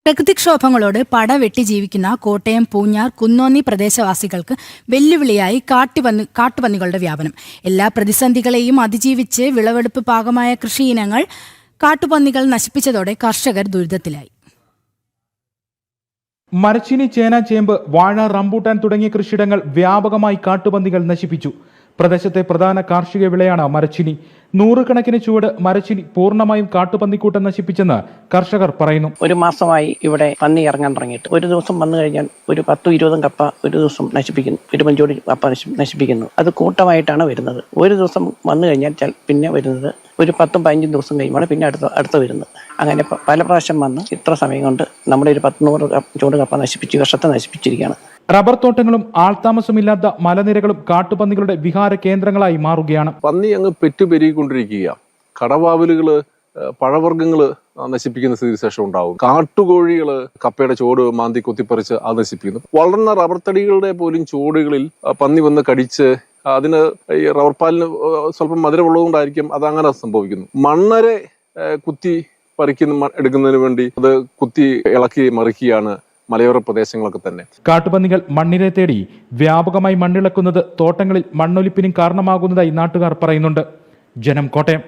പ്രകൃതിക്ഷോഭങ്ങളോട് പടവെട്ടി ജീവിക്കുന്ന കോട്ടയം, പൂഞ്ഞാർ, കുന്നോന്നി പ്രദേശവാസികൾക്ക് വെല്ലുവിളിയായി കാട്ടുപന്നികളുടെ വ്യാപനം. എല്ലാ പ്രതിസന്ധികളെയും അതിജീവിച്ച് വിളവെടുപ്പ് പാകമായ കൃഷിയിനങ്ങൾ കാട്ടുപന്നികൾ നശിപ്പിച്ചതോടെ കർഷകർ ദുരിതത്തിലായി. മരച്ചീനി, ചേന, ചേമ്പ്, വാഴ, റംബൂട്ടാൻ തുടങ്ങിയ കൃഷിയിടങ്ങൾ വ്യാപകമായി കാട്ടുപന്നികൾ നശിപ്പിച്ചു. പ്രദേശത്തെ പ്രധാന കാർഷിക വിളയാണ് മരച്ചീനി. നൂറുകണക്കിന് ചുവട് മരച്ചീനി പൂർണ്ണമായും കാട്ടുപന്നിക്കൂട്ടം നശിപ്പിച്ചെന്ന് കർഷകർ പറയുന്നു. ഒരു മാസമായി ഇവിടെ പന്നി ഇറങ്ങാൻ തുടങ്ങിയിട്ട് ഒരു ദിവസം വന്നു കഴിഞ്ഞാൽ ഒരു 10-20 കപ്പ ഒരു ദിവസം നശിപ്പിക്കുന്നു. 25 കപ്പ നശിപ്പിക്കുന്നു. അത് കൂട്ടമായിട്ടാണ് വരുന്നത്. ഒരു ദിവസം വന്നു കഴിഞ്ഞാൽ പിന്നെ വരുന്നത് ഒരു 10-15 ദിവസം കഴിയുമ്പോൾ പിന്നെ അടുത്ത വരുന്നത്. അങ്ങനെ പല പ്രാവശ്യം വന്ന് ഇത്ര സമയം കൊണ്ട് നമ്മുടെ ഒരു 100 ചൂട് കപ്പ നശിപ്പിച്ച് വർഷത്തെ നശിപ്പിച്ചിരിക്കുകയാണ്. റബ്ബർ തോട്ടങ്ങളും ആൾതാമസമില്ലാത്ത മലനിരകളും കാട്ടുപന്നികളുടെ വിഹാര കേന്ദ്രങ്ങളായി മാറുകയാണ്. പന്നി അങ്ങ് പെറ്റുപെരുകിക്കൊണ്ടിരിക്കുക. കടവാവലുകള്, പഴവർഗ്ഗങ്ങള് നശിപ്പിക്കുന്ന സ്ഥിതിവിശേഷം ഉണ്ടാവും. കാട്ടുകോഴികള് കപ്പയുടെ ചോട് മാന്തി കൊത്തിപ്പറിച്ച് അത് നശിപ്പിക്കുന്നു. വളർന്ന റബ്ബർ തടികളുടെ പോലും ചോടുകളിൽ പന്നി വന്ന് കടിച്ച് അതിന് ഈ റബ്ബർ പാലിന് സ്വല്പം മധുരമുള്ളതുകൊണ്ടായിരിക്കും അതങ്ങനെ സംഭവിക്കുന്നു. മണ്ണരെ കുത്തി എടുക്കുന്നതിന് വേണ്ടി അത് കുത്തി ഇളക്കി മറിക്കുകയാണ് മലയോര പ്രദേശങ്ങളൊക്കെ തന്നെ. കാട്ടുപന്നികൾ മണ്ണിനെ തേടി വ്യാപകമായി മണ്ണിളക്കുന്നത് തോട്ടങ്ങളിൽ മണ്ണൊലിപ്പിനും കാരണമാകുന്നതായി നാട്ടുകാർ പറയുന്നുണ്ട്. ജനം, കോട്ടയം.